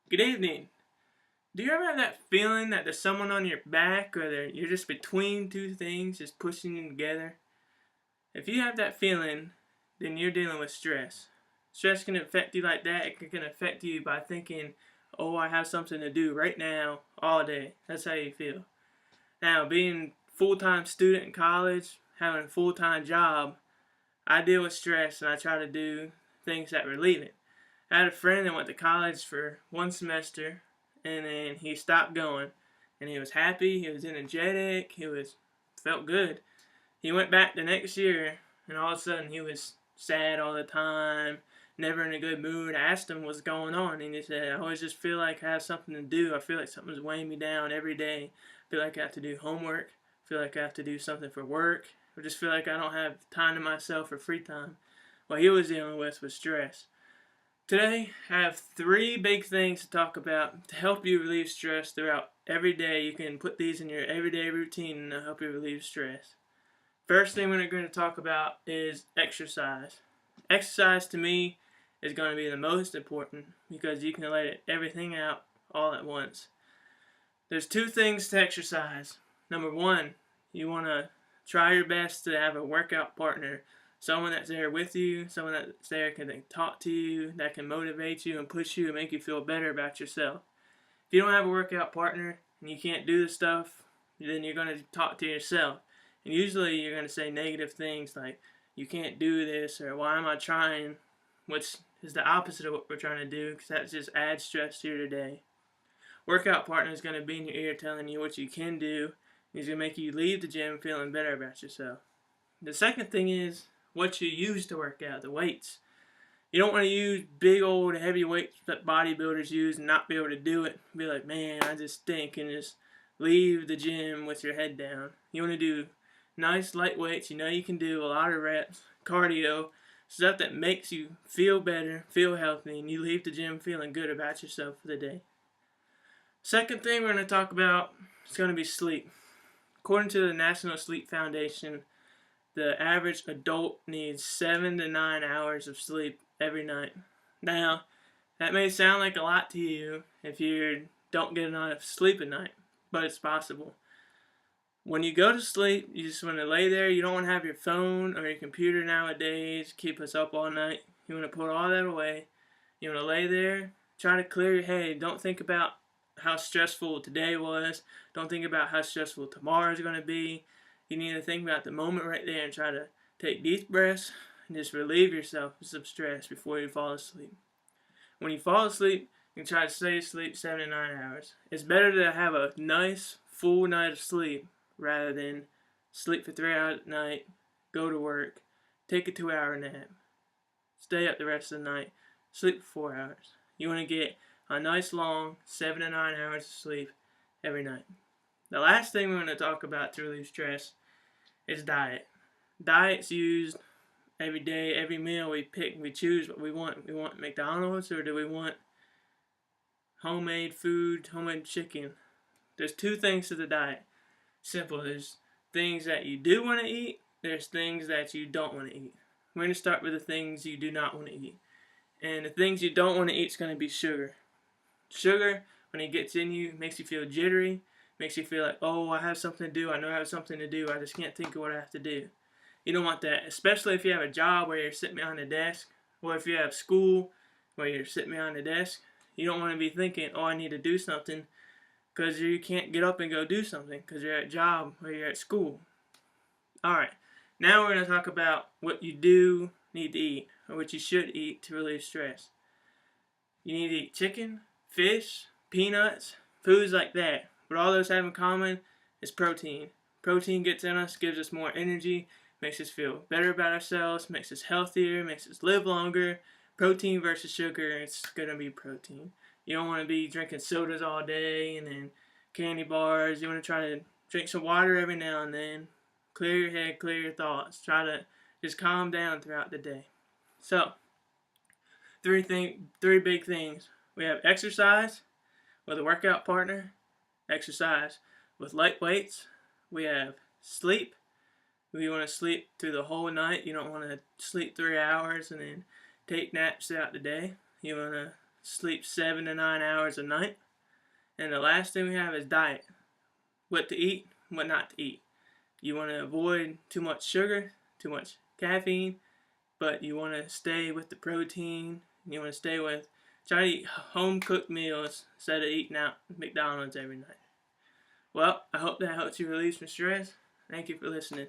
Good evening. Do you ever have that feeling that there's someone on your back or that you're just between two things just pushing you together? If you have that feeling, then you're dealing with stress. Stress can affect you like that. It can affect you by thinking, oh, I have something to do right now, all day. That's how you feel. Now, being full-time student in college, having a full-time job, I deal with stress and I try to do things that relieve it. I had a friend that went to college for one semester and then he stopped going and he was happy, he was energetic, he was felt good. He went back the next year and all of a sudden he was sad all the time, never in a good mood. I asked him what's going on and he said, I always just feel like I have something to do. I feel like something's weighing me down every day. I feel like I have to do homework. I feel like I have to do something for work. I just feel like I don't have time to myself or free time. What he was dealing with was stress. Today, I have three big things to talk about to help you relieve stress throughout every day. You can put these in your everyday routine and they'll help you relieve stress. First thing we're going to talk about is exercise. Exercise to me is going to be the most important because you can let everything out all at once. There's two things to exercise. Number one, you want to try your best to have a workout partner. Someone that's there with you, someone that's there can talk to you, that can motivate you and push you and make you feel better about yourself. If you don't have a workout partner and you can't do the stuff, then you're going to talk to yourself. And usually you're going to say negative things like, you can't do this, or why am I trying, which is the opposite of what we're trying to do because that just adds stress to your day. Workout partner is going to be in your ear telling you what you can do. He's going to make you leave the gym feeling better about yourself. The second thing is what you use to work out, the weights. You don't want to use big old heavy weights that bodybuilders use and not be able to do it. Be like, man, I just stink, and just leave the gym with your head down. You want to do nice light weights. You know you can do a lot of reps, cardio, stuff that makes you feel better, feel healthy, and you leave the gym feeling good about yourself for the day. Second thing we're going to talk about is going to be sleep. According to the National Sleep Foundation, the average adult needs 7 to 9 hours of sleep every night. Now, that may sound like a lot to you if you don't get enough sleep at night, but it's possible. When you go to sleep, you just want to lay there. You don't want to have your phone or your computer nowadays keep us up all night. You want to put all that away. You want to lay there, try to clear your head. Don't think about how stressful today was. Don't think about how stressful tomorrow is going to be. You need to think about the moment right there and try to take deep breaths and just relieve yourself of some stress before you fall asleep. When you fall asleep, you can try to stay asleep 7 to 9 hours. It's better to have a nice full night of sleep rather than sleep for 3 hours at night, go to work, take a 2-hour nap, stay up the rest of the night, sleep for 4 hours. You want to get a nice long 7 to 9 hours of sleep every night. The last thing we're going to talk about to relieve stress is diet. Diet's used every day, every meal we pick, we choose what we want. We want McDonald's or do we want homemade food, homemade chicken? There's two things to the diet. Simple. There's things that you do want to eat. There's things that you don't want to eat. We're going to start with the things you do not want to eat. And the things you don't want to eat is going to be sugar. Sugar, when it gets in you, makes you feel jittery. Makes you feel like, oh, I have something to do. I know I have something to do. I just can't think of what I have to do. You don't want that, especially if you have a job where you're sitting behind a desk, or if you have school where you're sitting behind a desk. You don't want to be thinking, oh, I need to do something, because you can't get up and go do something because you're at a job or you're at school. Alright, now we're going to talk about what you do need to eat, or what you should eat to relieve stress. You need to eat chicken, fish, peanuts, foods like that. What all those have in common is protein. Protein gets in us, gives us more energy, makes us feel better about ourselves, makes us healthier, makes us live longer. Protein versus sugar, it's going to be protein. You don't want to be drinking sodas all day and then candy bars. You want to try to drink some water every now and then. Clear your head, clear your thoughts. Try to just calm down throughout the day. So, three big things. We have exercise with a workout partner, exercise with light weights. We have sleep. We want to sleep through the whole night. You don't want to sleep 3 hours and then take naps throughout the day. You want to sleep 7 to 9 hours a night. And the last thing we have is diet. What to eat, what not to eat. You want to avoid too much sugar, too much caffeine, but you want to stay with the protein. You want to try to eat home cooked meals instead of eating out McDonald's every night. Well, I hope that helps you release some stress. Thank you for listening.